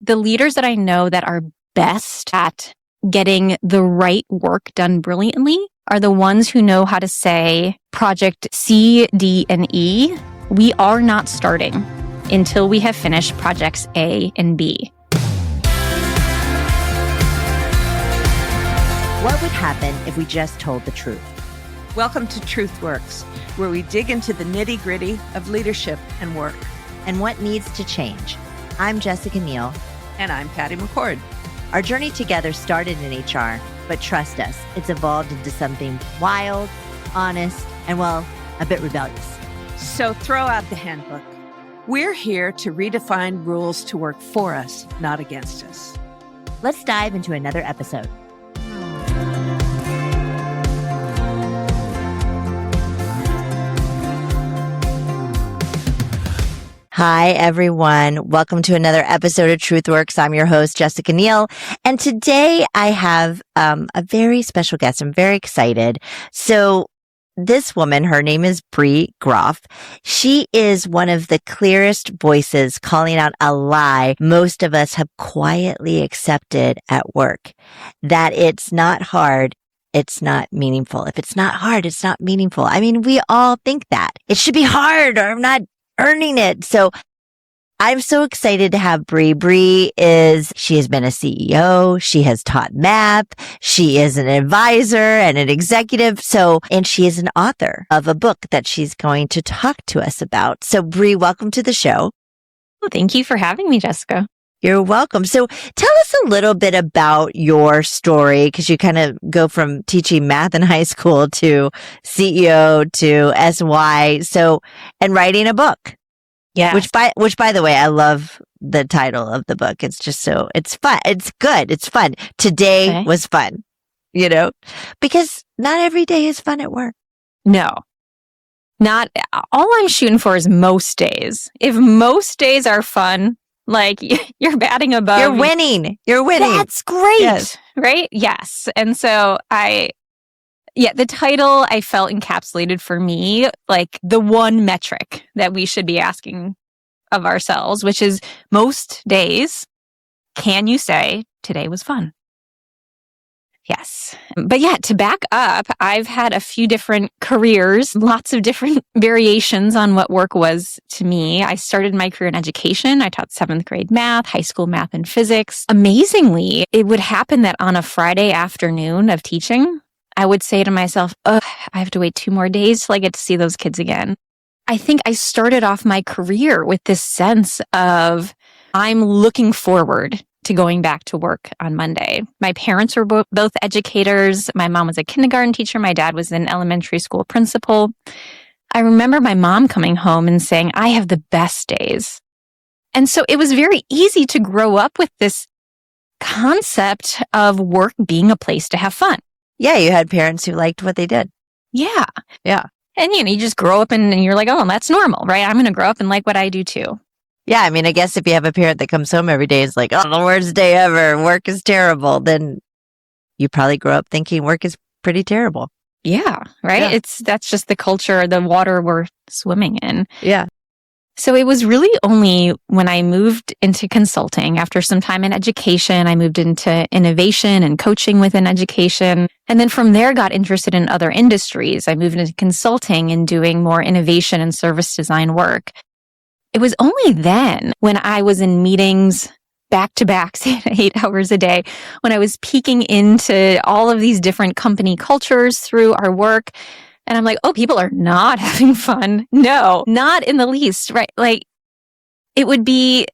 the leaders that I know that are best at getting the right work done brilliantly are the ones who know how to say project C, D, and E. We are not starting until we have finished projects A and B. What would happen if we just told the truth? Welcome to TruthWorks, where we dig into the nitty-gritty of leadership and work. And what needs to change. I'm Jessica Neal. And I'm Patty McCord. Our journey together started in HR, but trust us, it's evolved into something wild, honest, and well, a bit rebellious. So throw out the handbook. We're here to redefine rules to work for us, not against us. Let's dive into another episode. Hi, everyone. Welcome to another episode of TruthWorks. I'm your host, Jessica Neal. And today I have a very special guest. I'm very excited. So this woman, her name is Bree Groff. She is one of the clearest voices calling out a lie most of us have quietly accepted at work, that it's not hard. It's not meaningful. If it's not hard, it's not meaningful. I mean, we all think that. It should be hard or I'm not earning it. So I'm so excited to have Bree. She has been a CEO. She has taught math. She is an advisor and an executive. And she is an author of a book that she's going to talk to us about. So Bree, welcome to the show. Well, thank you for having me, Jessica. You're welcome. So tell us a little bit about your story, because you kind of go from teaching math in high school to CEO to SY. And writing a book. Yeah. Which by the way, I love the title of the book. It's just it's fun. It's good. It's fun. Today was fun, because not every day is fun at work. No. Not all I'm shooting for is most days. If most days are fun, like you're batting above. You're winning. That's great. Yes. Right? Yes. And so the title I felt encapsulated for me, like the one metric that we should be asking of ourselves, which is most days, can you say today was fun? Yes. But to back up, I've had a few different careers, lots of different variations on what work was to me. I started my career in education. I taught 7th grade math, high school math and physics. Amazingly, it would happen that on a Friday afternoon of teaching, I would say to myself, I have to wait 2 more days till I get to see those kids again. I think I started off my career with this sense of I'm looking forward to going back to work on Monday. My parents were both educators. My mom was a kindergarten teacher. My dad was an elementary school principal. I remember my mom coming home and saying, I have the best days. And so it was very easy to grow up with this concept of work being a place to have fun. Yeah, you had parents who liked what they did. Yeah. Yeah. And you just grow up and you're like, oh, that's normal, right? I'm going to grow up and like what I do too. Yeah, I mean, I guess if you have a parent that comes home every day and is like, oh, the worst day ever, work is terrible, then you probably grow up thinking work is pretty terrible. Yeah, right? Yeah. That's just the culture, the water we're swimming in. Yeah. So it was really only when I moved into consulting, after some time in education, I moved into innovation and coaching within education. And then from there, got interested in other industries. I moved into consulting and doing more innovation and service design work. It was only then when I was in meetings back to back, 8 hours a day, when I was peeking into all of these different company cultures through our work. And I'm like, oh, people are not having fun. No, not in the least, right? Like it would be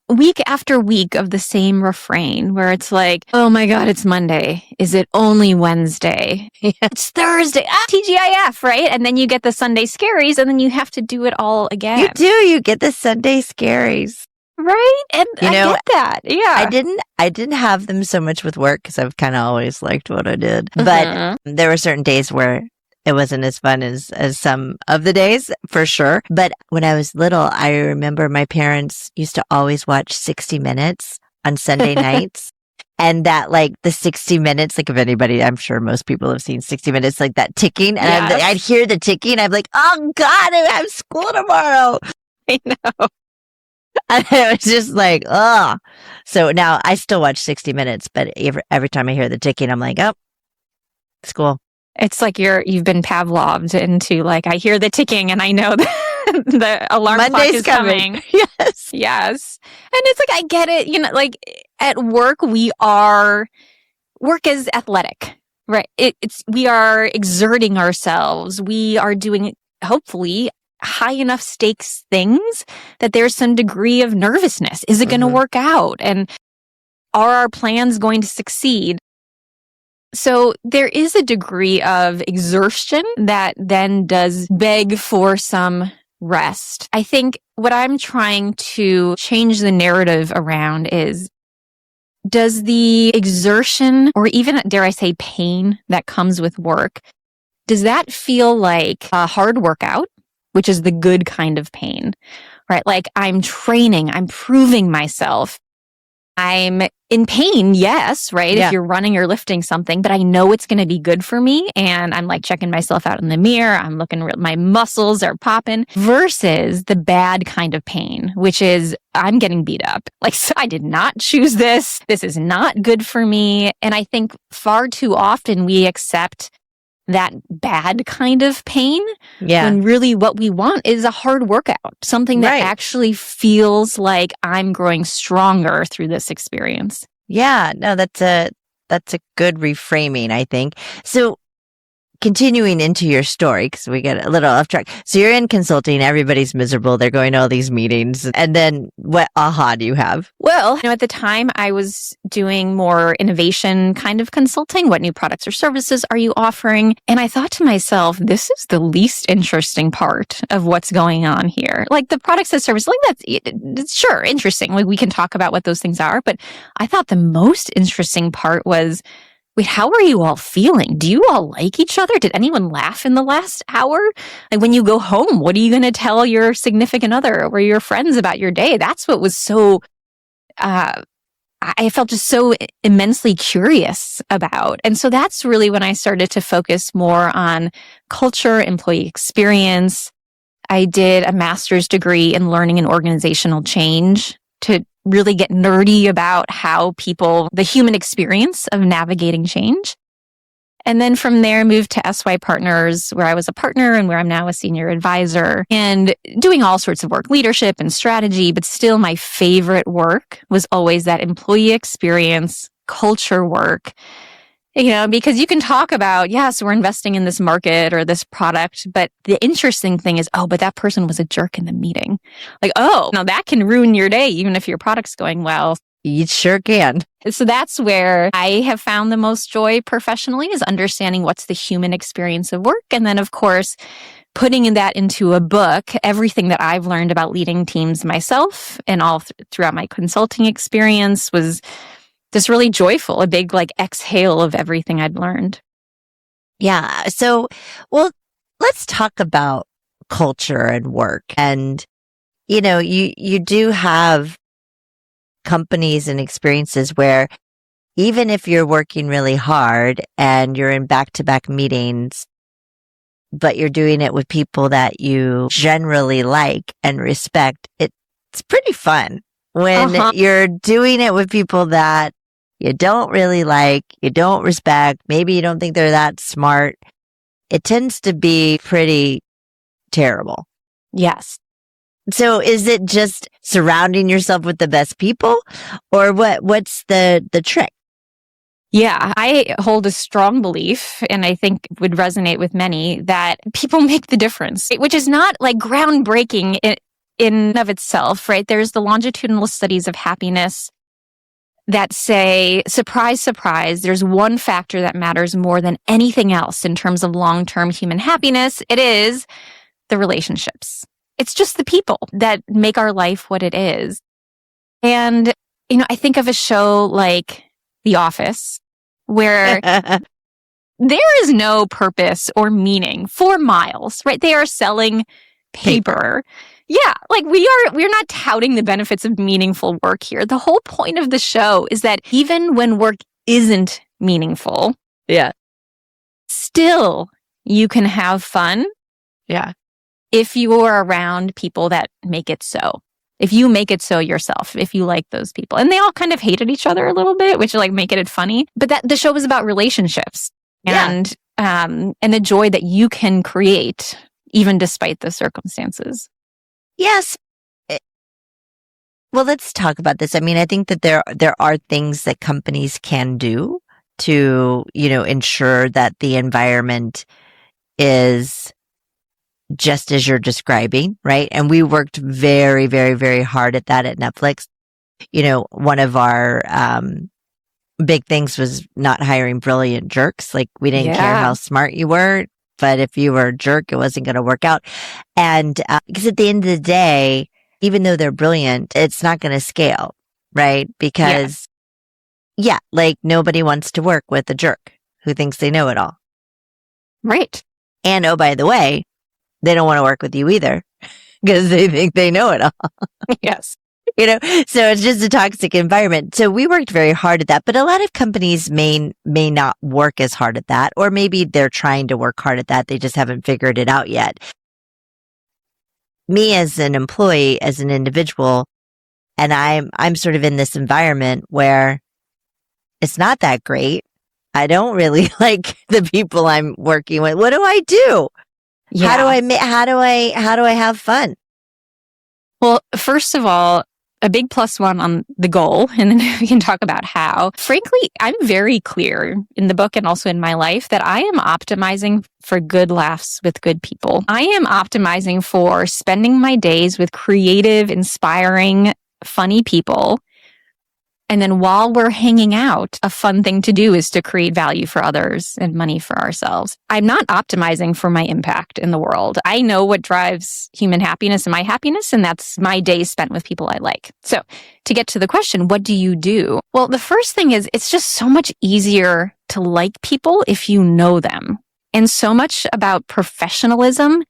week after week of the same refrain where it's like, oh my God, it's Monday. Is it only Wednesday? It's Thursday. TGIF, right? And then you get the Sunday scaries and then you have to do it all again. You do. You get the Sunday scaries. Right? And I get that. Yeah. I didn't have them so much with work because I've kind of always liked what I did. But there were certain days where it wasn't as fun as some of the days, for sure. But when I was little, I remember my parents used to always watch 60 Minutes on Sunday nights. And that, like, the 60 minutes, like, if anybody, I'm sure most people have seen 60 Minutes, like that ticking. And I'd hear the ticking. I'm like, oh God, I have school tomorrow. I know. And it was just like, oh. So now I still watch 60 Minutes, but every time I hear the ticking, I'm like, oh, it's cool. It's like you've been Pavloved into like, I hear the ticking and I know that the alarm clock Monday's is coming. Yes. Yes. And it's like, I get it. Like at work, work is athletic, right? We are exerting ourselves. We are doing, hopefully, high enough stakes things that there's some degree of nervousness. Is it going to work out? And are our plans going to succeed? So there is a degree of exertion that then does beg for some rest. I think what I'm trying to change the narrative around is, does the exertion, or even, dare I say, pain that comes with work, does that feel like a hard workout, which is the good kind of pain, right? Like I'm training, I'm proving myself. I'm in pain, yes, right? Yeah. If you're running or lifting something, but I know it's going to be good for me. And I'm like checking myself out in the mirror. I'm looking, my muscles are popping, versus the bad kind of pain, which is I'm getting beat up. Like, so I did not choose this. This is not good for me. And I think far too often we accept that bad kind of pain, when really what we want is a hard workout, something that actually feels like I'm growing stronger through this experience. Yeah, no, that's a good reframing, I think. So continuing into your story, because we get a little off track. So you're in consulting, everybody's miserable. They're going to all these meetings. And then what aha do you have? Well, at the time I was doing more innovation kind of consulting. What new products or services are you offering? And I thought to myself, this is the least interesting part of what's going on here. Like the products and services, like it's sure interesting. Like we can talk about what those things are. But I thought the most interesting part was, wait, how are you all feeling? Do you all like each other? Did anyone laugh in the last hour? Like when you go home, what are you going to tell your significant other or your friends about your day? That's what was so, I felt just so immensely curious about. And so that's really when I started to focus more on culture, employee experience. I did a master's degree in learning and organizational change to really get nerdy about how the human experience of navigating change. And then from there, moved to SYPartners, where I was a partner and where I'm now a senior advisor and doing all sorts of work, leadership and strategy. But still, my favorite work was always that employee experience, culture work. Because you can talk about, yes, we're investing in this market or this product, but the interesting thing is, but that person was a jerk in the meeting. Like, now that can ruin your day, even if your product's going well. It sure can. So that's where I have found the most joy professionally, is understanding what's the human experience of work. And then, of course, putting that into a book, everything that I've learned about leading teams myself and all throughout my consulting experience was just really joyful, a big exhale of everything I'd learned. Yeah. So, well, let's talk about culture and work. And, you do have companies and experiences where even if you're working really hard and you're in back-to-back meetings, but you're doing it with people that you generally like and respect, it's pretty fun. When you're doing it with people that you don't really like, you don't respect, maybe you don't think they're that smart, it tends to be pretty terrible. Yes. So is it just surrounding yourself with the best people, or what's the trick? Yeah, I hold a strong belief, and I think would resonate with many, that people make the difference, which is not groundbreaking in and of itself, right? There's the longitudinal studies of happiness that say, surprise, surprise, there's one factor that matters more than anything else in terms of long-term human happiness. It is the relationships. It's just the people that make our life what it is. And, I think of a show like The Office, where there is no purpose or meaning for Miles, right? They are selling paper. Yeah, we're not touting the benefits of meaningful work here. The whole point of the show is that even when work isn't meaningful, still you can have fun. Yeah. If you are around people that make it so. If you make it so yourself, if you like those people. And they all kind of hated each other a little bit, which like making it funny. But that the show was about relationships and the joy that you can create even despite the circumstances. Yes. Well, let's talk about this. I mean, I think that there are things that companies can do to, ensure that the environment is just as you're describing, right? And we worked very, very, very hard at that at Netflix. One of our big things was not hiring brilliant jerks. Like, we didn't care how smart you were, but if you were a jerk, it wasn't going to work out. And because at the end of the day, even though they're brilliant, it's not going to scale, right? Because, like, nobody wants to work with a jerk who thinks they know it all. Right. And oh, by the way, they don't want to work with you either because they think they know it all. Yes. So it's just a toxic environment. So we worked very hard at that, but a lot of companies may not work as hard at that, or maybe they're trying to work hard at that. They just haven't figured it out yet. Me as an employee, as an individual, and I'm sort of in this environment where it's not that great. I don't really like the people I'm working with. What do I do? Yeah. How do I have fun? Well, first of all, a big plus one on the goal, and then we can talk about how. Frankly, I'm very clear in the book and also in my life that I am optimizing for good laughs with good people. I am optimizing for spending my days with creative, inspiring, funny people. And then while we're hanging out, a fun thing to do is to create value for others and money for ourselves. I'm not optimizing for my impact in the world. I know what drives human happiness and my happiness, and that's my days spent with people I like. So to get to the question, what do you do? Well, the first thing is it's just so much easier to like people if you know them. And so much about professionalism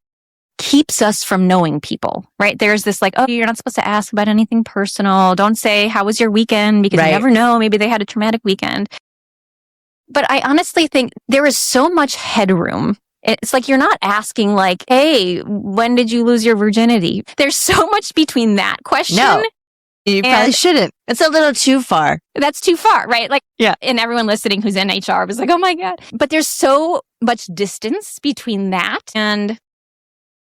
keeps us from knowing people, right? There's this like, oh, you're not supposed to ask about anything personal. Don't say, how was your weekend? Because you never know. Maybe they had a traumatic weekend. But I honestly think there is so much headroom. It's like you're not asking like, hey, when did you lose your virginity? There's so much between that question. No, you probably shouldn't. It's a little too far. That's too far, right? Like, and everyone listening who's in HR was like, oh my God. But there's so much distance between that and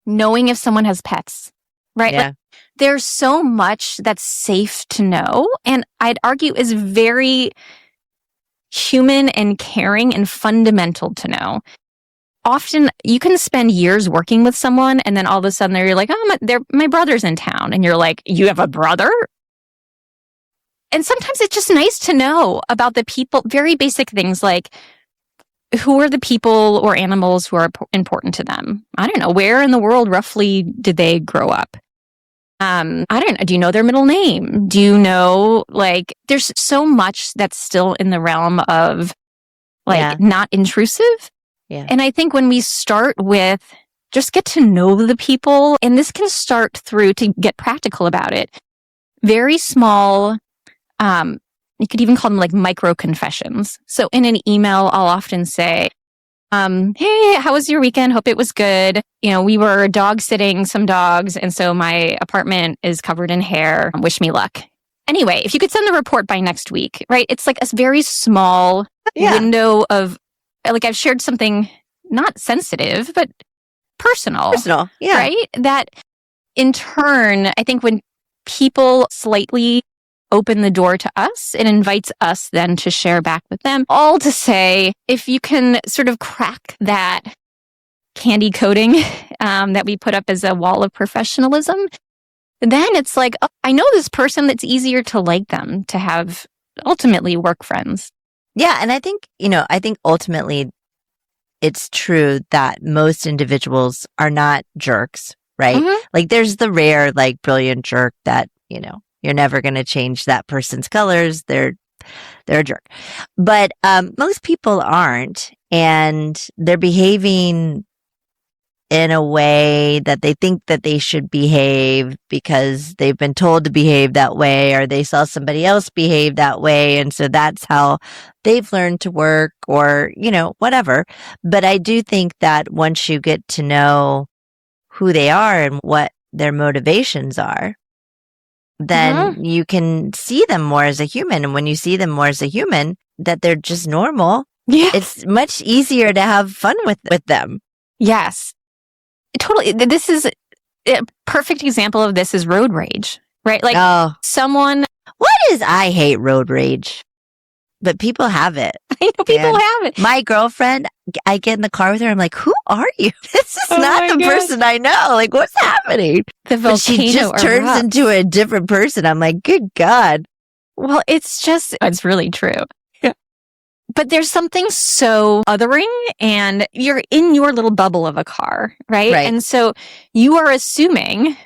knowing if someone has pets, right? Yeah. Like, there's so much that's safe to know. And I'd argue is very human and caring and fundamental to know. Often you can spend years working with someone and then all of a sudden you're like, oh, my brother's in town. And you're like, you have a brother? And sometimes it's just nice to know about the people, very basic things like, who are the people or animals who are important to them? I don't know. Where in the world roughly did they grow up? I don't know. Do you know their middle name? Do you know, like, there's so much that's still in the realm of like not intrusive. Yeah. And I think when we start with just get to know the people, and this can start through to get practical about it. Very small, you could even call them like micro confessions. So in an email, I'll often say, hey, how was your weekend? Hope it was good. We were dog sitting some dogs, and so my apartment is covered in hair. Wish me luck. Anyway, if you could send the report by next week, right? It's like a very small window of, like, I've shared something not sensitive, but personal. Personal, yeah. Right? That in turn, I think when people slightly open the door to us, it invites us then to share back with them. All to say, if you can sort of crack that candy coating that we put up as a wall of professionalism, then it's like, oh, I know this person, that's easier to like them, to have ultimately work friends. Yeah. And I think ultimately it's true that most individuals are not jerks, right? Mm-hmm. Like, there's the rare, like, brilliant jerk that, you're never going to change that person's colors. They're a jerk. But most people aren't, and they're behaving in a way that they think that they should behave because they've been told to behave that way, or they saw somebody else behave that way. And so that's how they've learned to work, or, whatever. But I do think that once you get to know who they are and what their motivations are, then you can see them more as a human. And when you see them more as a human, that they're just normal, it's much easier to have fun with them. Yes. Totally. This is a perfect example of this is road rage, right? Like I hate road rage, but people have it. I know people have it. My girlfriend, I get in the car with her. I'm like, who are you? This is not the person I know. Like, what's happening? The volcano she just turns erupts into a different person. I'm like, good God. Well, it's really true. Yeah. But there's something so othering, and you're in your little bubble of a car, right? And so you are assuming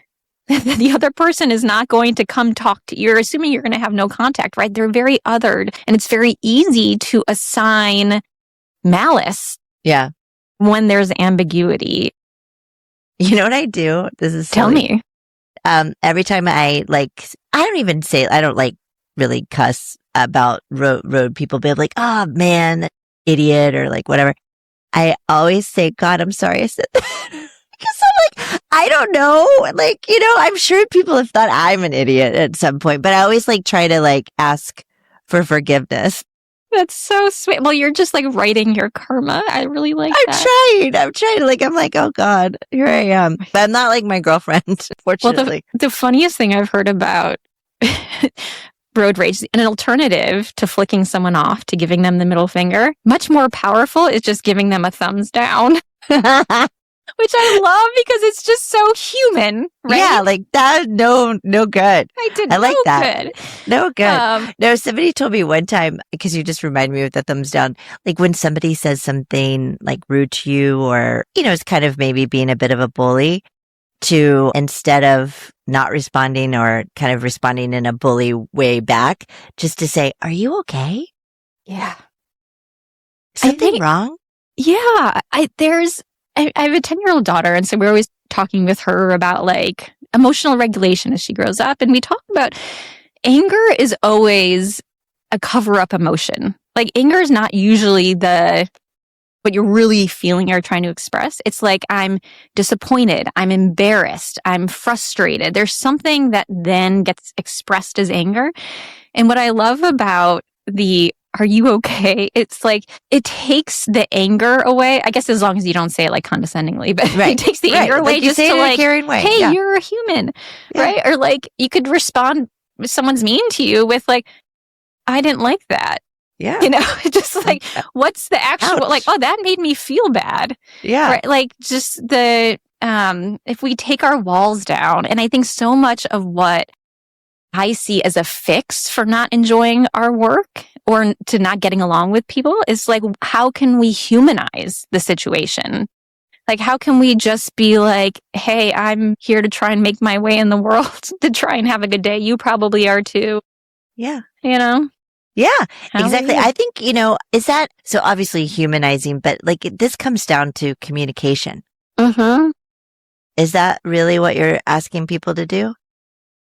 that the other person is not going to come talk to you. You're assuming you're going to have no contact, right? They're very othered, and it's very easy to assign malice. Yeah. When there's ambiguity. You know what I do? This is Tell me. Every time I don't really cuss about road people, but like, oh man, idiot, or like whatever. I always say, God, I'm sorry I said that. Because I'm like, I don't know. Like, I'm sure people have thought I'm an idiot at some point, but I always try to ask for forgiveness. That's so sweet. Well, you're just writing your karma. I really like that. I'm trying. I'm like, oh God, here I am. But I'm not like my girlfriend, fortunately. Well, the funniest thing I've heard about road rage, an alternative to flicking someone off, to giving them the middle finger, much more powerful, is just giving them a thumbs down. Which I love because it's just so human, right? Yeah, like that. No good. I like that. Good. No good. No, somebody told me one time, because you just reminded me with the thumbs down, like when somebody says something rude to you, or, is kind of maybe being a bit of a bully, to, instead of not responding or kind of responding in a bully way back, just to say, are you okay? Yeah. Something wrong? Yeah. I have a 10-year-old daughter, and so we're always talking with her about emotional regulation as she grows up. And we talk about anger is always a cover-up emotion. Anger is not usually what you're really feeling or trying to express. It's I'm disappointed, I'm embarrassed, I'm frustrated. There's something that then gets expressed as anger. And what I love about are you okay? It's it takes the anger away. I guess as long as you don't say it condescendingly, but it takes the anger away, just to caring way. Hey, you're a human, right? Or you could respond if someone's mean to you with I didn't like that. Yeah. Just what's the actual, Ouch. oh, that made me feel bad. Yeah. Right? Just if we take our walls down, and I think so much of what I see as a fix for not enjoying our work or to not getting along with people is how can we humanize the situation? How can we just be hey, I'm here to try and make my way in the world to try and have a good day. You probably are too. Yeah. Yeah, exactly. I think, is that, so obviously humanizing, but this comes down to communication. Mm-hmm. Is that really what you're asking people to do?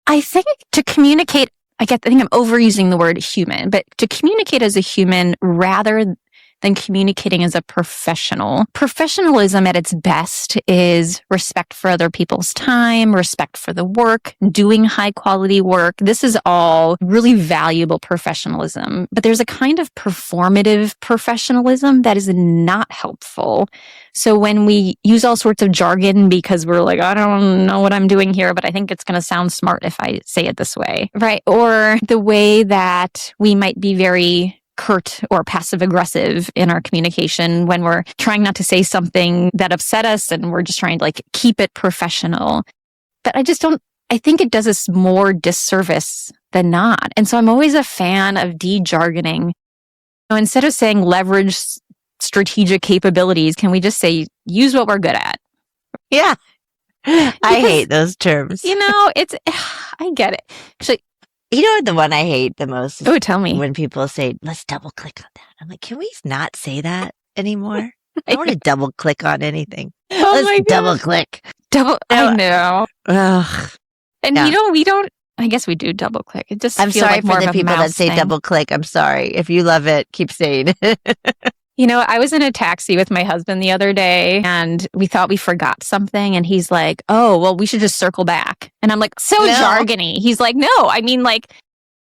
I think to communicate, I think I'm overusing the word human, but to communicate as a human rather than communicating as a professional. Professionalism at its best is respect for other people's time, respect for the work, doing high quality work. This is all really valuable professionalism, but there's a kind of performative professionalism that is not helpful. So when we use all sorts of jargon because we're I don't know what I'm doing here, but I think it's going to sound smart if I say it this way, right? Or the way that we might be very curt or passive aggressive in our communication when we're trying not to say something that upset us and we're just trying to keep it professional. But I think it does us more disservice than not. And so I'm always a fan of de-jargoning. Instead of saying leverage strategic capabilities, can we just say use what we're good at? Yeah. I hate those terms. I get it. Actually, the one I hate the most? Oh, tell me. When people say, let's double click on that. I'm like, can we not say that anymore? I don't want to double click on anything. Oh, let's double click. I know. Ugh. And we don't, I guess we do double click. It just I'm feels sorry more for the of a people that mouse say thing. double click. I'm sorry. If you love it, keep saying it. I was in a taxi with my husband the other day and we thought we forgot something. And he's like, oh, well, we should just circle back. And I'm like, so No. jargony. He's like, no, I mean, like,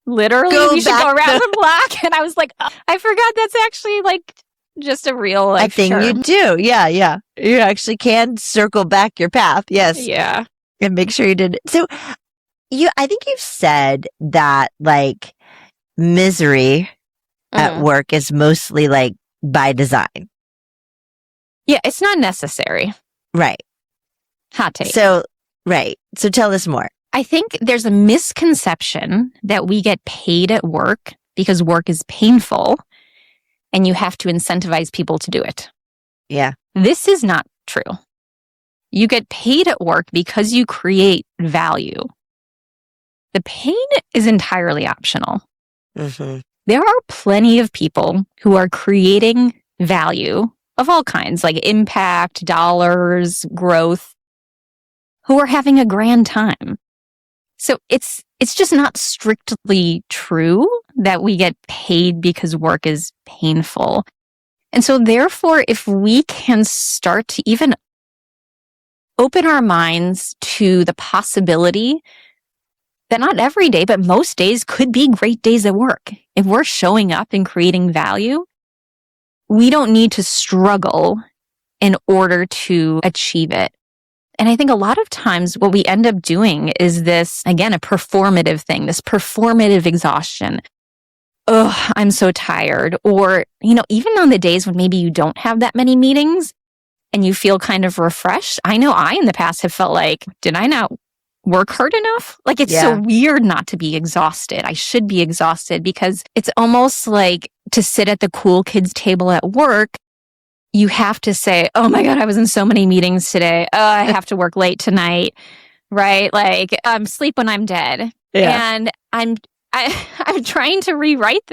literally, you should go around the block. And I was like, I forgot that's actually like just a real life thing term. you do. Yeah, yeah. You actually can circle back your path. Yes. Yeah. And make sure you did it. So I think you've said that like misery at work is mostly like by design. Yeah, it's not necessary. Right. Hot take. So, right. So tell us more. I think there's a misconception that we get paid at work because work is painful and you have to incentivize people to do it. Yeah. This is not true. You get paid at work because you create value. The pain is entirely optional. Mm-hmm. There are plenty of people who are creating value of all kinds, like impact, dollars, growth, who are having a grand time. So it's just not strictly true that we get paid because work is painful. And so therefore, if we can start to even open our minds to the possibility that not every day, but most days could be great days at work. If we're showing up and creating value, we don't need to struggle in order to achieve it. And I think a lot of times what we end up doing is this, again, a performative thing, this performative exhaustion. Oh, I'm so tired. Or, even on the days when maybe you don't have that many meetings and you feel kind of refreshed. I know I in the past have felt like, did I not work hard enough? Like, it's so weird not to be exhausted. I should be exhausted because it's almost like to sit at the cool kids table at work. You have to say, oh my God, I was in so many meetings today. Oh, I have to work late tonight. Right? Like, sleep when I'm dead. Yeah. And I'm trying to rewrite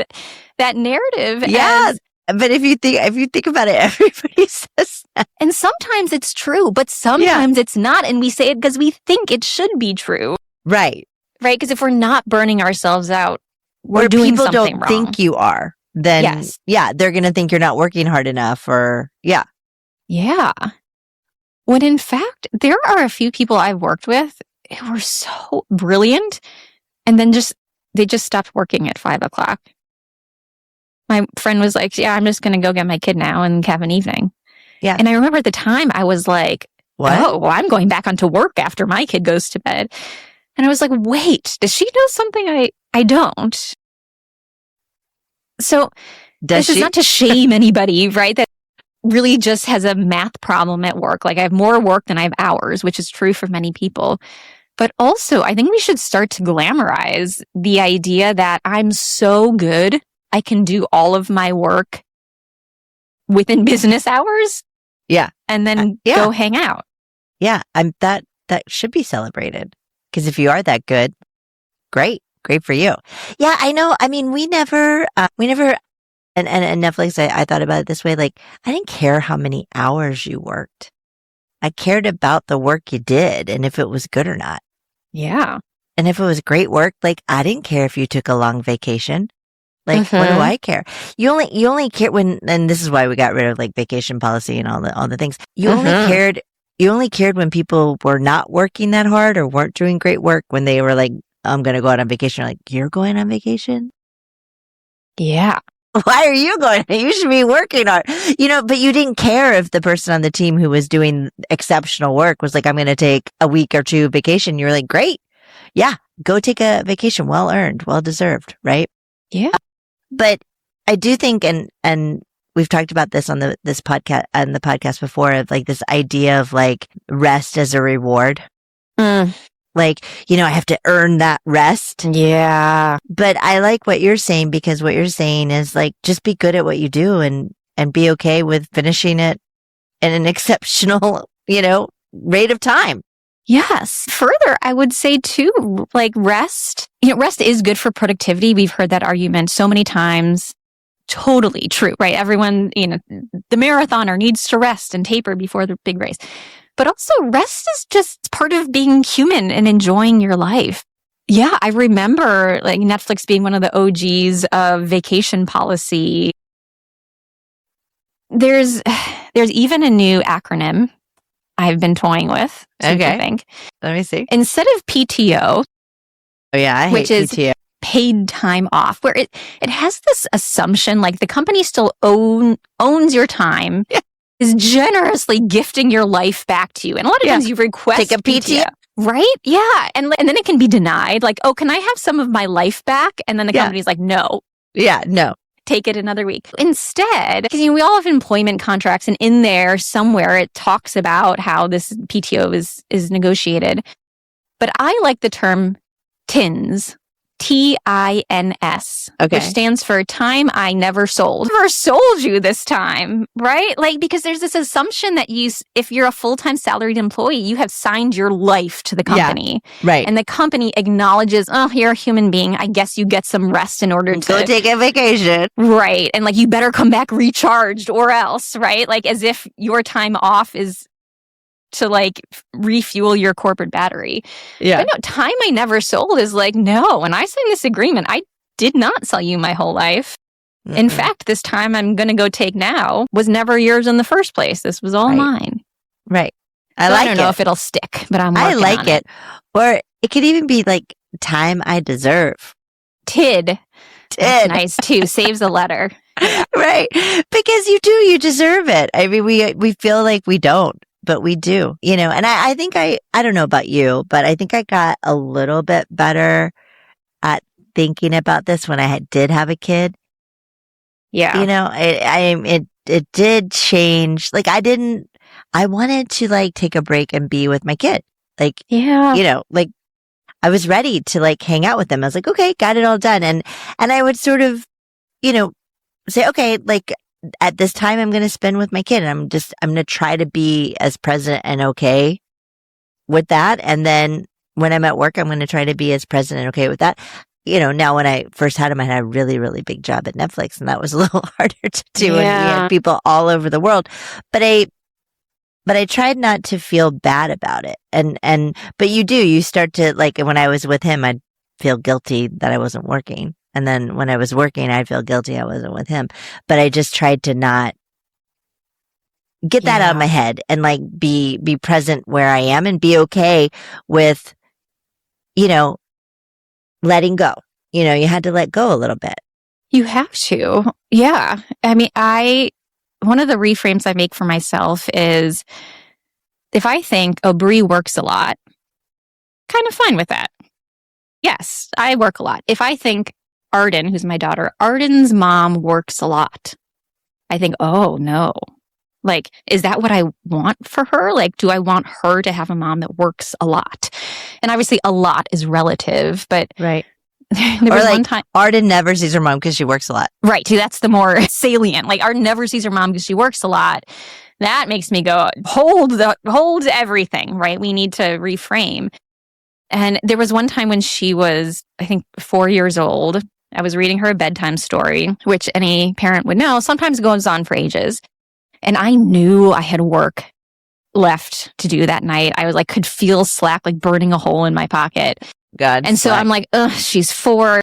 that narrative. Yeah. But if you think about it, everybody says that. And sometimes it's true, but sometimes it's not. And we say it because we think it should be true. Right. Right? Because if we're not burning ourselves out, we're doing people something don't wrong. think you are, then they're going to think you're not working hard enough or Yeah. When in fact, there are a few people I've worked with who were so brilliant and then they just stopped working at 5:00. My friend was like, yeah, I'm just going to go get my kid now and have an evening. Yeah. And I remember at the time I was like, what? Oh, well, I'm going back onto work after my kid goes to bed. And I was like, wait, does she know something I don't? So this is not to shame anybody, right? That really just has a math problem at work. Like I have more work than I have hours, which is true for many people. But also, I think we should start to glamorize the idea that I'm so good, I can do all of my work within business hours. Yeah. And then go hang out. Yeah. That should be celebrated. Because if you are that good, great for you. Yeah, I know. I mean, we never, and Netflix, I thought about it this way. Like, I didn't care how many hours you worked. I cared about the work you did and if it was good or not. Yeah. And if it was great work, like, I didn't care if you took a long vacation. Like, what do I care? You only care and this is why we got rid of like vacation policy and all the things. You only cared when people were not working that hard or weren't doing great work when they were like, I'm going to go out on vacation. You're like, you're going on vacation? Yeah. Why are you going? You should be working hard. But you didn't care if the person on the team who was doing exceptional work was like, I'm going to take a week or two vacation. You're like, great. Yeah. Go take a vacation. Well earned, well deserved. Right. Yeah. But I do think, and we've talked about this on the podcast before, of like this idea of like rest as a reward. Like, I have to earn that rest. Yeah. But I like what you're saying, because what you're saying is like, just be good at what you do and be okay with finishing it in an exceptional, rate of time. Yes. Further, I would say too, like rest, rest is good for productivity. We've heard that argument so many times. Totally true, right? Everyone, the marathoner needs to rest and taper before the big race. But also rest is just part of being human and enjoying your life. Yeah, I remember like Netflix being one of the OGs of vacation policy. There's even a new acronym I've been toying with. See what you think. Let me see. Instead of PTO, Oh yeah, I which hate is PTO. paid time off, where it has this assumption like the company still owns your time, is generously gifting your life back to you. And a lot of times you request Take a PTO. Right? Yeah. And then it can be denied. Like, oh, can I have some of my life back? And then the company's like, no. Yeah, no. Take it another week. Instead, because we all have employment contracts, and in there somewhere it talks about how this PTO is negotiated. But I like the term TINS. TINS, which stands for time I never sold. Never sold you this time, right? Like, because there's this assumption that if you're a full-time salaried employee, you have signed your life to the company. Yeah, right. And the company acknowledges, oh, you're a human being. I guess you get some rest in order to go take a vacation. Right. And like, you better come back recharged or else, right? Like, as if your time off is to like refuel your corporate battery. Yeah. But no, time I never sold is like, no, when I signed this agreement, I did not sell you my whole life. Mm-mm. In fact, this time I'm going to go take now was never yours in the first place. This was all mine. Right. I don't know if it'll stick, but I like it. Or it could even be like time I deserve. TID. That's nice too. Saves a letter. Yeah. Right. Because you deserve it. I mean, we feel like we don't. But we do, and I think I don't know about you, but I think I got a little bit better at thinking about this when I did have a kid. Yeah. It did change. Like I wanted to like take a break and be with my kid. Like, like I was ready to like hang out with them. I was like, okay, got it all done. And I would sort of, say, okay, like, at this time I'm going to spend with my kid, and I'm going to try to be as present and okay with that. And then when I'm at work, I'm going to try to be as present and okay with that. Now when I first had him, I had a really, really big job at Netflix, and that was a little harder to do. And we had people all over the world, but I tried not to feel bad about it. But you start to like, when I was with him, I'd feel guilty that I wasn't working. And then when I was working, I'd feel guilty I wasn't with him. But I just tried to not get that out of my head and like be present where I am and be okay with, letting go. You had to let go a little bit. You have to. Yeah. I mean, one of the reframes I make for myself is if I think, oh, Bree works a lot, kind of fine with that. Yes, I work a lot. If I think Arden, who's my daughter, Arden's mom works a lot, I think, oh no. Like, is that what I want for her? Like, do I want her to have a mom that works a lot? And obviously a lot is relative, but right. There was like, one time Arden never sees her mom because she works a lot. Right. That's the more salient. Like, Arden never sees her mom because she works a lot. That makes me go, hold everything, right? We need to reframe. And there was one time when she was, I think, 4 years old. I was reading her a bedtime story, which any parent would know sometimes goes on for ages. And I knew I had work left to do that night. I was like, could feel slack, like burning a hole in my pocket. God. And so I'm like, ugh, she's 4.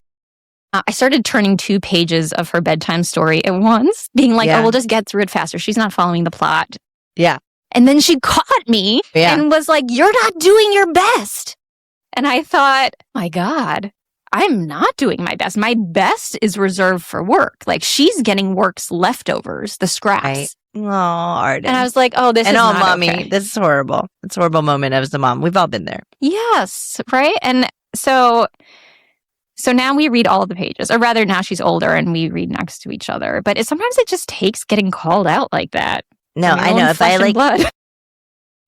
I started turning 2 pages of her bedtime story at once, being like, oh, we'll just get through it faster. She's not following the plot. Yeah. And then she caught me and was like, you're not doing your best. And I thought, my God, I'm not doing my best. My best is reserved for work. Like, she's getting work's leftovers, the scraps. Right. Oh, Arden. And I was like, oh, this is not mommy, okay. This is horrible. It's a horrible moment as the mom. We've all been there. Yes, right? And so now we read all of the pages, or rather now she's older and we read next to each other. But sometimes it just takes getting called out like that. No, I know. If I like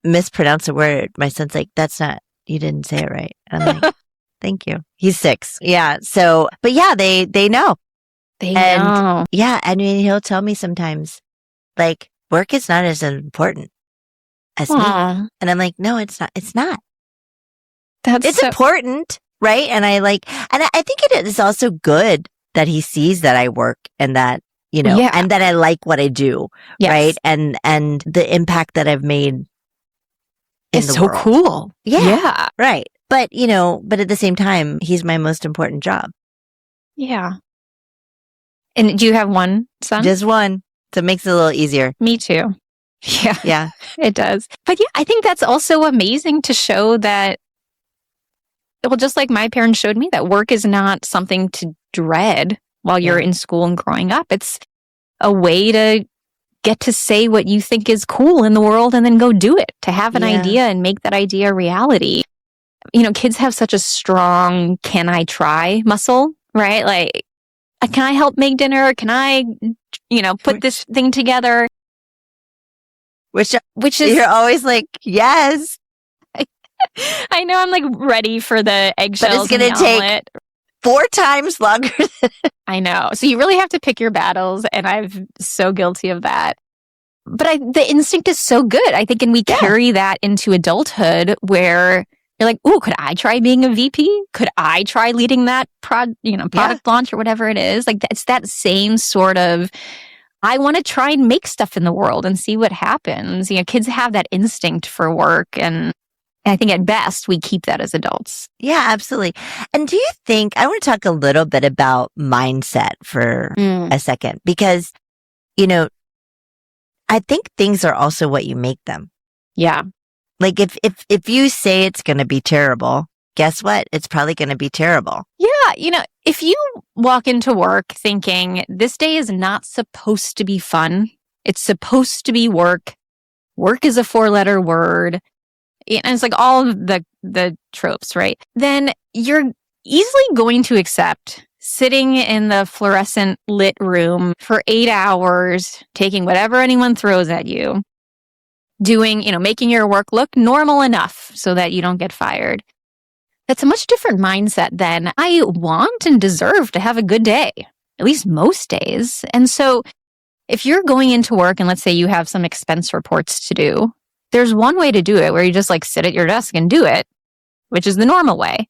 mispronounce a word, my son's like, that's not, you didn't say it right. And I'm like, thank you. He's 6. Yeah. So, but yeah, they know. They know. Yeah. I mean, he'll tell me sometimes, like, work is not as important as me. And I'm like, no, it's not. It's not. It's important. Right. And I think it is also good that he sees that I work and that, and that I like what I do. Yes. Right. And the impact that I've made. It's so world. Cool. Yeah. Right. But, but at the same time, he's my most important job. Yeah. And do you have one son? Just one. So it makes it a little easier. Me too. Yeah. Yeah. It does. But yeah, I think that's also amazing to show that, well, just like my parents showed me, that work is not something to dread while you're in school and growing up. It's a way to get to say what you think is cool in the world and then go do it, to have an idea and make that idea a reality. Kids have such a strong can I try muscle, right? Like, can I help make dinner? Can I, put this thing together? Which is, you're always like, yes. I know, I'm like ready for the eggshells. But it's going to take 4 times longer. I know. So you really have to pick your battles, and I'm so guilty of that. But the instinct is so good, I think, and we carry that into adulthood where you're like, ooh, could I try being a VP? Could I try leading that product launch or whatever it is? Like, it's that same sort of, I want to try and make stuff in the world and see what happens. Kids have that instinct for work, and I think at best we keep that as adults. Yeah, absolutely. And do you think, I want to talk a little bit about mindset for a second, because, I think things are also what you make them. Yeah. Like if you say it's going to be terrible, guess what? It's probably going to be terrible. Yeah. If you walk into work thinking this day is not supposed to be fun, it's supposed to be work. Work is a 4-letter word. And it's like all of the tropes, right? Then you're easily going to accept sitting in the fluorescent lit room for 8 hours, taking whatever anyone throws at you, doing, making your work look normal enough so that you don't get fired. That's a much different mindset than I want and deserve to have a good day, at least most days. And so if you're going into work and let's say you have some expense reports to do, there's one way to do it where you just like sit at your desk and do it, which is the normal way.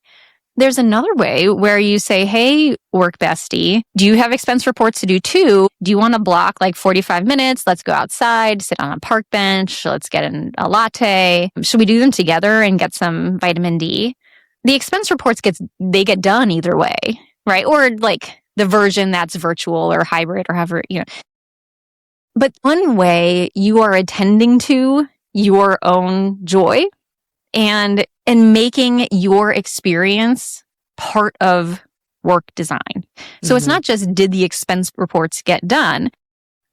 There's another way where you say, hey, work bestie, do you have expense reports to do too? Do you want to block like 45 minutes? Let's go outside, sit on a park bench. Let's get in a latte. Should we do them together and get some vitamin D? The expense reports they get done either way, right? Or like the version that's virtual or hybrid or however, But one way you are attending to your own joy and making your experience part of work design. So it's not just did the expense reports get done,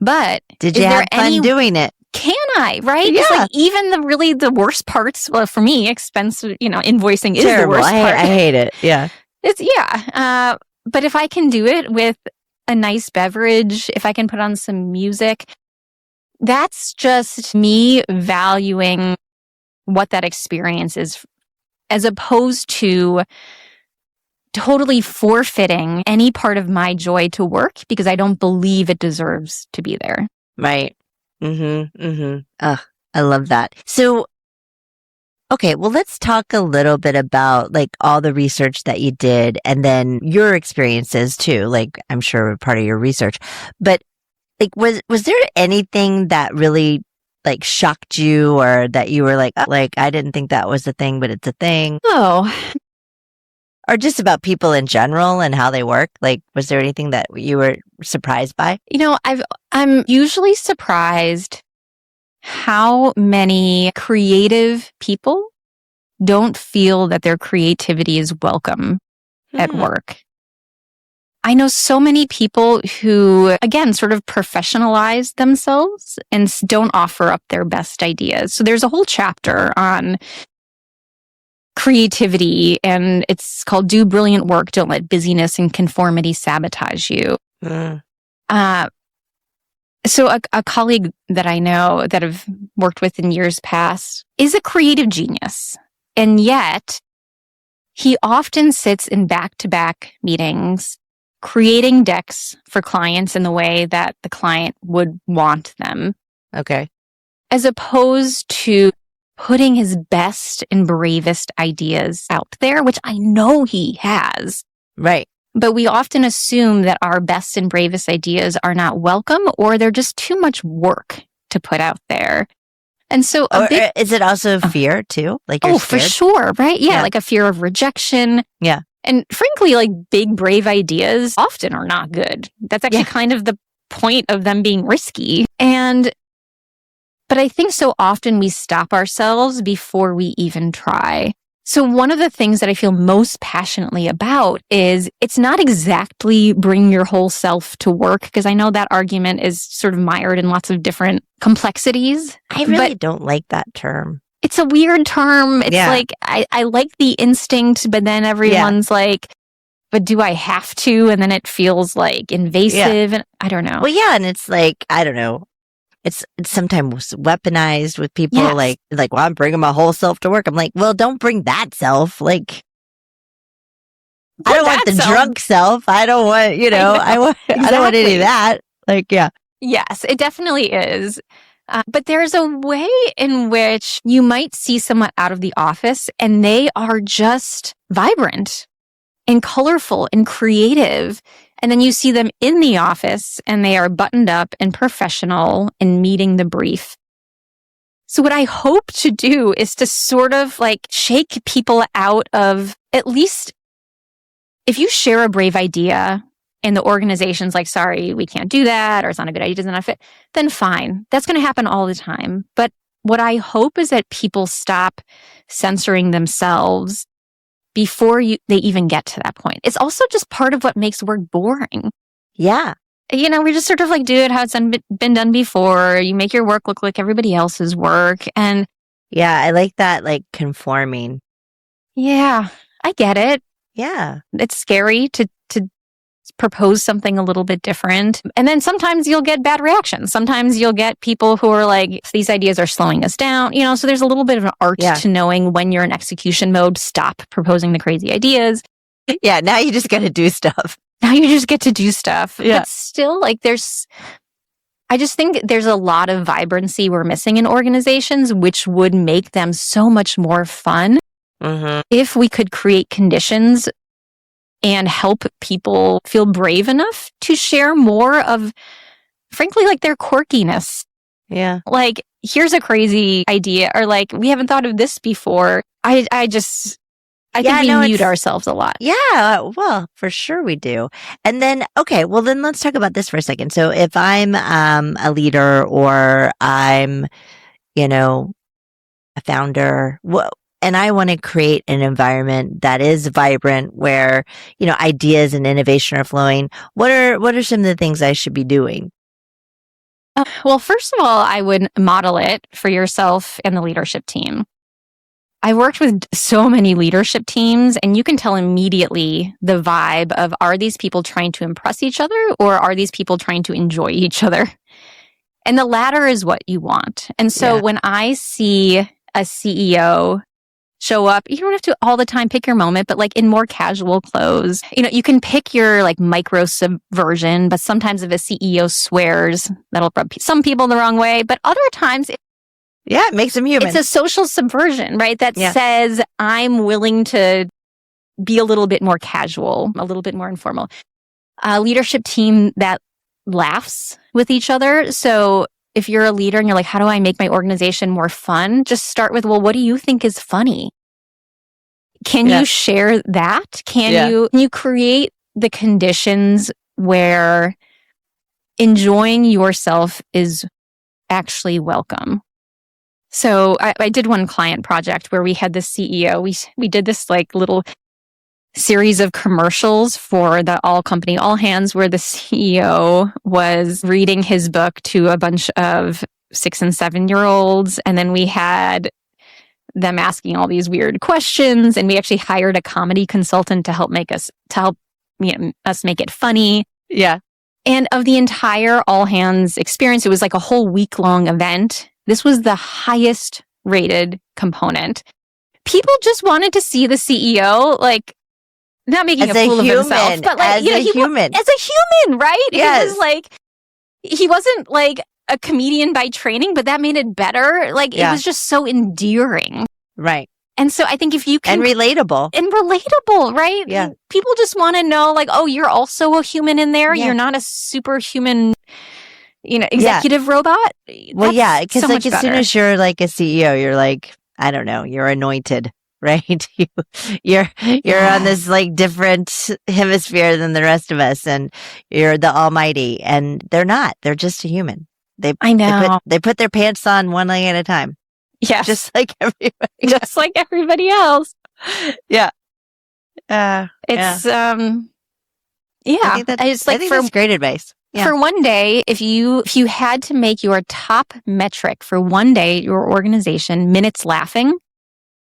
but did you have fun doing it? Can I, right? Yeah. Like even the worst parts, well, for me, expense, invoicing is terrible. The worst part. I hate it. Yeah. But if I can do it with a nice beverage, if I can put on some music, that's just me valuing what that experience is, as opposed to totally forfeiting any part of my joy to work because I don't believe it deserves to be there. Right. Ugh, I love that. So, okay, well, let's talk a little bit about like all the research that you did and then your experiences too. Like, I'm sure were part of your research, but like, was there anything that really like shocked you or that you were like, I didn't think that was a thing, but it's a thing? Oh, or just about people in general and how they work? Like, was there anything that you were surprised by? I'm usually surprised how many creative people don't feel that their creativity is welcome at work. I know so many people who, again, sort of professionalize themselves and don't offer up their best ideas. So there's a whole chapter on creativity, and it's called Do Brilliant Work, Don't Let Busyness and Conformity Sabotage You. So a colleague that I know that I've worked with in years past is a creative genius. And yet he often sits in back-to-back meetings creating decks for clients in the way that the client would want them. Okay. As opposed to putting his best and bravest ideas out there, which I know he has. Right. But we often assume that our best and bravest ideas are not welcome or they're just too much work to put out there. And so is it also fear too? Like you're scared? For sure, right? Yeah, like a fear of rejection. Yeah. And frankly, like big, brave ideas often are not good. That's actually kind of the point of them being risky. But But I think so often we stop ourselves before we even try. So one of the things that I feel most passionately about is it's not exactly bring your whole self to work, because I know that argument is sort of mired in lots of different complexities. I really don't like that term. It's a weird term. It's like, I like the instinct, but then everyone's like, but do I have to? And then it feels like invasive. And I don't know. Well, yeah. And it's like, I don't know. It's sometimes weaponized with people like, well, I'm bringing my whole self to work. I'm like, well, don't bring that self. Like, I don't want the drunk self. I don't want, I don't want any of that. Like, yeah. Yes, it definitely is. But there's a way in which you might see someone out of the office and they are just vibrant and colorful and creative. And then you see them in the office and they are buttoned up and professional and meeting the brief. So what I hope to do is to sort of like shake people out of, at least if you share a brave idea and the organization's like, sorry, we can't do that, or it's not a good idea, it doesn't not fit, then fine. That's going to happen all the time. But what I hope is that people stop censoring themselves before they even get to that point. It's also just part of what makes work boring. Yeah. We just sort of like do it how it's been done before. You make your work look like everybody else's work. And yeah, I like that, like conforming. Yeah, I get it. Yeah. It's scary to propose something a little bit different. And then sometimes you'll get bad reactions. Sometimes you'll get people who are like, these ideas are slowing us down. So there's a little bit of an art to knowing when you're in execution mode, stop proposing the crazy ideas. Yeah, now you just got to do stuff. Now you just get to do stuff. Yeah. But still, like I just think there's a lot of vibrancy we're missing in organizations, which would make them so much more fun if we could create conditions and help people feel brave enough to share more of, frankly, like their quirkiness. Yeah. Like, here's a crazy idea, or like, we haven't thought of this before. I think we mute ourselves a lot. Yeah, well, for sure we do. And then, okay, well then let's talk about this for a second. So if I'm a leader or I'm, a founder, and I want to create an environment that is vibrant where, ideas and innovation are flowing, what are some of the things I should be doing? Well, first of all, I would model it for yourself and the leadership team. I worked with so many leadership teams, and you can tell immediately the vibe of, are these people trying to impress each other or are these people trying to enjoy each other? And the latter is what you want. And so when I see a CEO show up, you don't have to all the time pick your moment, but like in more casual clothes, you can pick your like micro subversion, but sometimes if a CEO swears, that'll rub some people the wrong way. But other times, it makes them human. It's a social subversion, right? That says, I'm willing to be a little bit more casual, a little bit more informal. A leadership team that laughs with each other. So if you're a leader and you're like, how do I make my organization more fun? Just start with, well, what do you think is funny? Can you share that? Can you create the conditions where enjoying yourself is actually welcome? So I did one client project where we had the CEO. We did this like little series of commercials for the all company, all hands, where the CEO was reading his book to a bunch of 6 and 7-year-olds. And then we had them asking all these weird questions. And we actually hired a comedy consultant to help us make it funny. Yeah. And of the entire all hands experience, it was like a whole week-long event. This was the highest rated component. People just wanted to see the CEO, like, not making a fool of himself, but like, as a human, right? Yes. It was like, he wasn't like a comedian by training, but that made it better. Like, it was just so endearing. Right. And so I think if you can... And relatable, right? Yeah. People just want to know, like, oh, you're also a human in there. Yeah. You're not a superhuman, executive robot. Well, because so like as better. soon as you're like a CEO, you're like, I don't know, you're anointed, right? You're on this like different hemisphere than the rest of us, and you're the almighty, and they're not. They're just a human. I know. They put their pants on one leg at a time. Yes. Just like everybody. Just like everybody else. Yeah. It's, I think that's great advice. Yeah. For one day, if you had to make your top metric for one day, your organization, minutes laughing,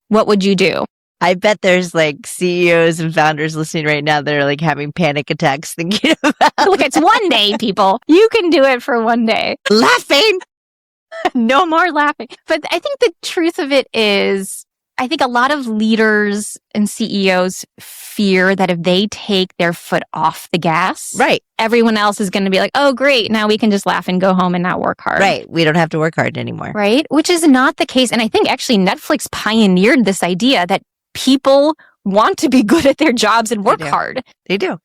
what would you do? I bet there's like CEOs and founders listening right now that are like having panic attacks thinking about Look, it's one day, people. You can do it for one day. laughing. No more laughing. But I think the truth of it is, I think a lot of leaders and CEOs fear that if they take their foot off the gas, Right. everyone else is going to be like, oh, great. Now we can just laugh and go home and not work hard. Right. We don't have to work hard anymore. Right. Which is not the case. And I think actually Netflix pioneered this idea that people want to be good at their jobs and work hard. They do.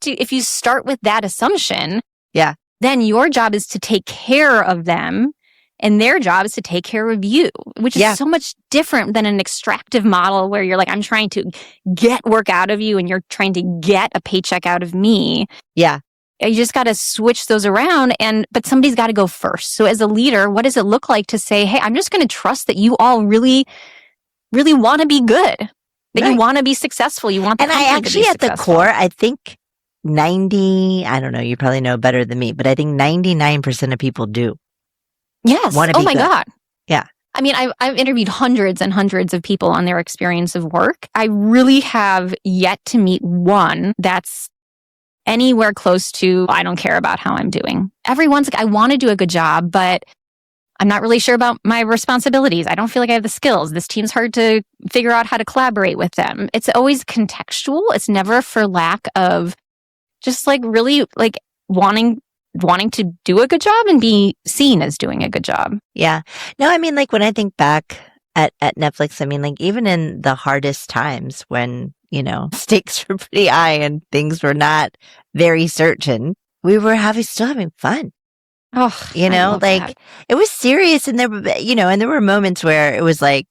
If you start with that assumption, Yeah. then your job is to take care of them and their job is to take care of you, which is so much different than an extractive model where you're like, I'm trying to get work out of you and you're trying to get a paycheck out of me. Yeah. You just got to switch those around but somebody's got to go first. So as a leader, what does it look like to say, hey, I'm just going to trust that you all really, really want to be good, that you want to be successful. You want the And I actually, at the core, I think 90, I don't know, you probably know better than me, but I think 99% of people do. Yes. Oh my God. Yeah. I mean, I've interviewed hundreds and hundreds of people on their experience of work. I really have yet to meet one that's anywhere close to, I don't care about how I'm doing. Everyone's like, I want to do a good job, but I'm not really sure about my responsibilities. I don't feel like I have the skills. This team's hard to figure out how to collaborate with them. It's always contextual. It's never for lack of just like really like wanting to do a good job and be seen as doing a good job. Yeah. No, I mean, like when I think back at Netflix, I mean, like even in the hardest times when, stakes were pretty high and things were not very certain, we were still having fun. Oh, like it was serious and there were moments where it was like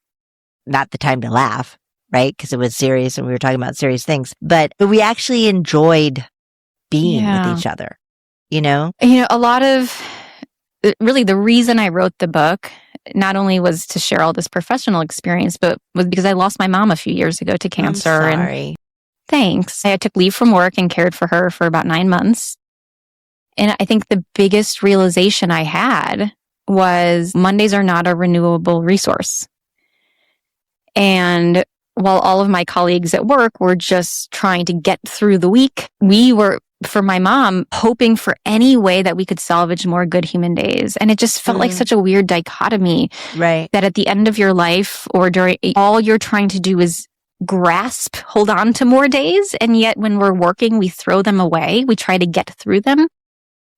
not the time to laugh, right? Because it was serious and we were talking about serious things, but we actually enjoyed being with each other. A lot of really the reason I wrote the book not only was to share all this professional experience, but was because I lost my mom a few years ago to cancer. I'm sorry. And thanks. I took leave from work and cared for her for about 9 months. And I think the biggest realization I had was Mondays are not a renewable resource. And while all of my colleagues at work were just trying to get through the week, we were, for my mom, hoping for any way that we could salvage more good human days. And it just felt like such a weird dichotomy. Right. That at the end of your life or during, all you're trying to do is hold on to more days. And yet when we're working, we throw them away. We try to get through them.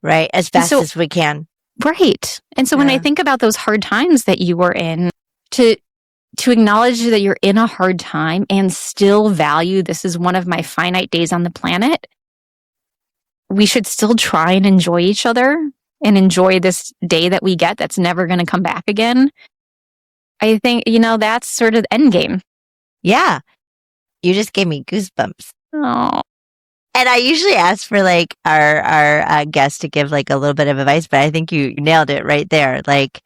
Right. As fast as we can. Right. And so when I think about those hard times that you were in, to acknowledge that you're in a hard time and still value this is one of my finite days on the planet, we should still try and enjoy each other and enjoy this day that we get that's never going to come back again. I think, that's sort of the end game. Yeah. You just gave me goosebumps. Oh. And I usually ask for like our guests to give like a little bit of advice, but I think you nailed it right there. Like,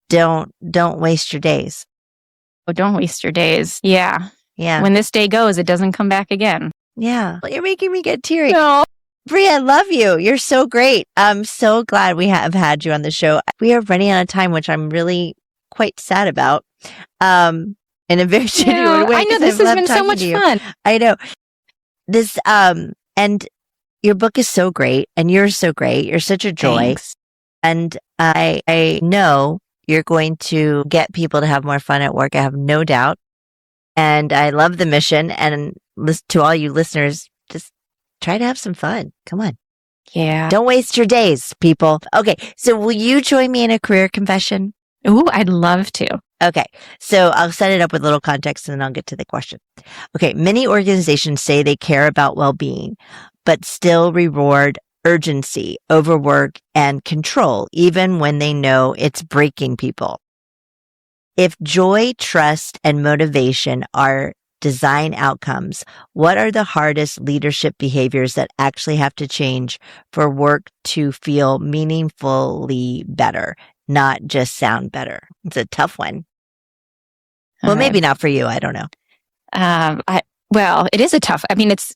don't waste your days. Oh, don't waste your days. Yeah. Yeah. When this day goes, it doesn't come back again. Yeah. Well, you're making me get teary. No. Bree, I love you. You're so great. I'm so glad we have had you on the show. We are running out of time, which I'm really quite sad about. In a very genuine way. I know this has been so much fun. I know. This, and your book is so great and you're so great. You're such a joy. Thanks. And I know you're going to get people to have more fun at work. I have no doubt. And I love the mission. And to all you listeners, just try to have some fun. Come on. Yeah. Don't waste your days, people. Okay. So will you join me in a career confession? Ooh, I'd love to. Okay. So I'll set it up with a little context and then I'll get to the question. Okay. Many organizations say they care about well-being, but still reward urgency, overwork, and control, even when they know it's breaking people. If joy, trust, and motivation are design outcomes. What are the hardest leadership behaviors that actually have to change for work to feel meaningfully better, not just sound better? It's a tough one. Well, maybe not for you. I don't know. Well, it is a tough. I mean, it's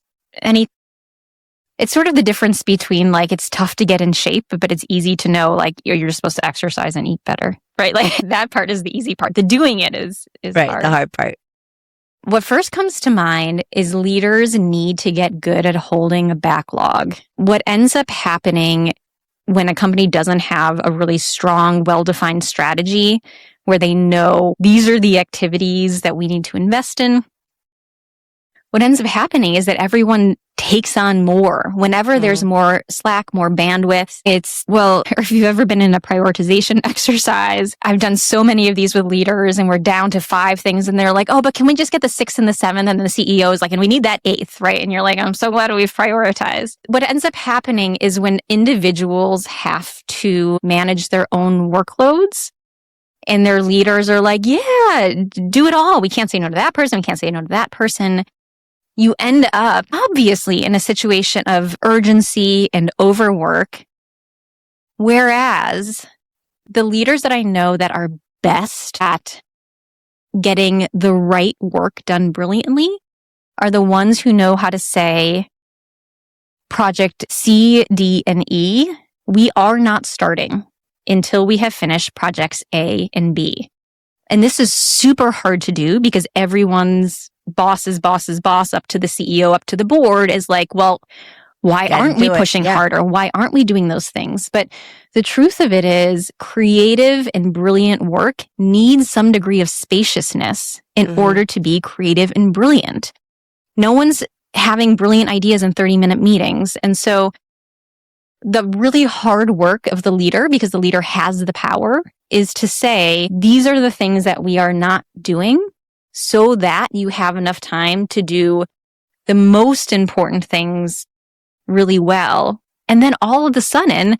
sort of the difference between like it's tough to get in shape, but it's easy to know like you're supposed to exercise and eat better, right? Like that part is the easy part. The doing it is right, hard. The hard part. What first comes to mind is leaders need to get good at holding a backlog. What ends up happening when a company doesn't have a really strong, well-defined strategy where they know these are the activities that we need to invest in, what ends up happening is that everyone takes on more. Whenever there's more slack, more bandwidth, or if you've ever been in a prioritization exercise, I've done so many of these with leaders and we're down to 5 things and they're like, oh, but can we just get the 6th and the 7th? And the CEO is like, and we need that 8th, right? And you're like, I'm so glad we've prioritized. What ends up happening is when individuals have to manage their own workloads, and their leaders are like, yeah, do it all. We can't say no to that person. We can't say no to that person. You end up obviously in a situation of urgency and overwork. Whereas the leaders that I know that are best at getting the right work done brilliantly are the ones who know how to say, project C, D, and E, we are not starting until we have finished projects A and B. And this is super hard to do because everyone's boss's boss up to the CEO, up to the board is like, well, why aren't we pushing harder? Why aren't we doing those things? But the truth of it is creative and brilliant work needs some degree of spaciousness in order to be creative and brilliant. No one's having brilliant ideas in 30-minute meetings. And so the really hard work of the leader, because the leader has the power, is to say, these are the things that we are not doing so that you have enough time to do the most important things really well. And then all of a sudden,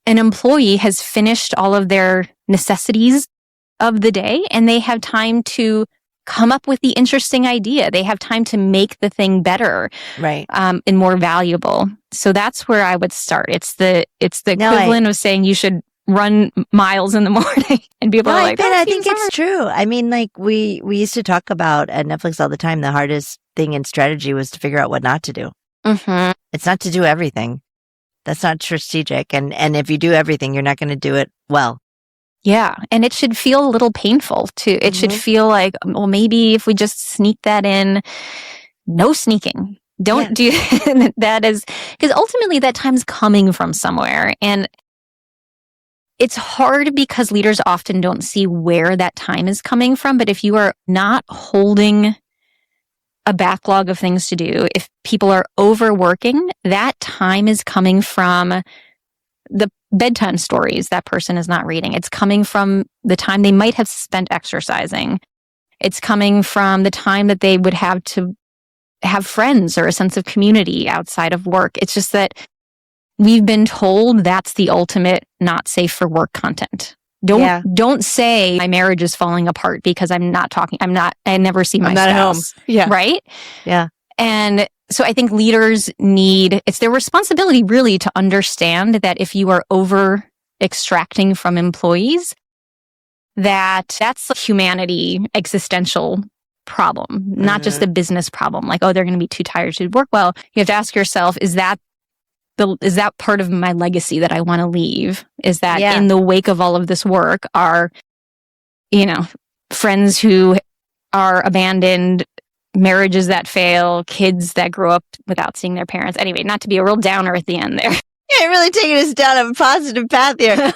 an employee has finished all of their necessities of the day and they have time to come up with the interesting idea. They have time to make the thing better, right, and more valuable. So that's where I would start. It's the equivalent of saying you should run miles in the morning, and people are like, I think it's true. I mean, like we used to talk about at Netflix all the time. The hardest thing in strategy was to figure out what not to do. It's not to do everything. That's not strategic. And if you do everything, you're not going to do it well. Yeah. And it should feel a little painful too. It should feel like, well, maybe if we just sneak that in, no sneaking. Don't do that because ultimately that time's coming from somewhere. And it's hard because leaders often don't see where that time is coming from. But if you are not holding a backlog of things to do, if people are overworking, that time is coming from the bedtime stories that person is not reading. It's coming from the time they might have spent exercising. It's coming from the time that they would have to have friends or a sense of community outside of work. It's just that we've been told that's the ultimate not safe for work content. Don't say my marriage is falling apart because I never see my spouse. At home. Yeah. Right? Yeah. And so I think leaders it's their responsibility really to understand that if you are over extracting from employees, that's a humanity existential problem, not just a business problem. Like, oh, they're going to be too tired to work well. You have to ask yourself, is that part of my legacy that I want to leave? Is that in the wake of all of this work are, friends who are abandoned, marriages that fail, kids that grow up without seeing their parents. Anyway, not to be a real downer at the end there. You're really taking us down a positive path here.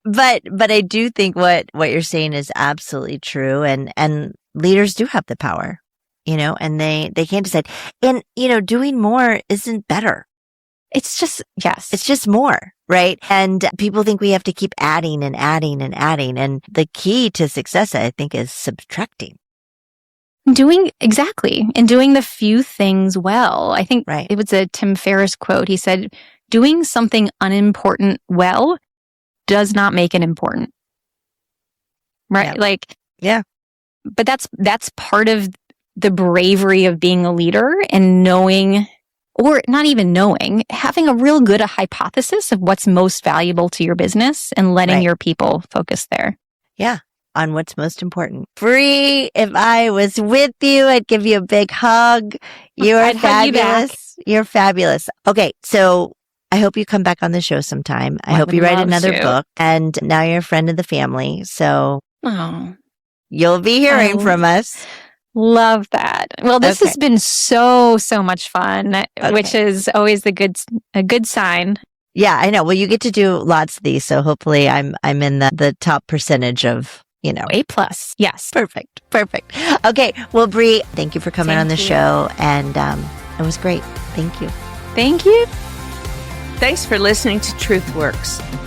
But I do think what you're saying is absolutely true. And leaders do have the power, and they can decide. And, doing more isn't better. It's just, yes. It's just more, right? And people think we have to keep adding and adding and adding. And the key to success, I think, is subtracting. Doing the few things well. I think it was a Tim Ferriss quote. He said, doing something unimportant well does not make it important. Right? Yeah. But that's part of the bravery of being a leader and knowing, or not even knowing, having a real good hypothesis of what's most valuable to your business and letting your people focus there. Yeah. On what's most important. Bree, if I was with you, I'd give you a big hug. You're I'd hug you back. fabulous. You're fabulous. Okay. So I hope you come back on the show sometime. I hope you write another book, and now you're a friend of the family. So you'll be hearing from us. Love that. Well, this has been so much fun, which is always a good sign. Yeah, I know. Well, you get to do lots of these, so hopefully I'm in the top percentage of, A+. Yes. Perfect. Okay. Well, Bree, thank you for coming on the show, and it was great. Thank you. Thank you. Thanks for listening to TruthWorks.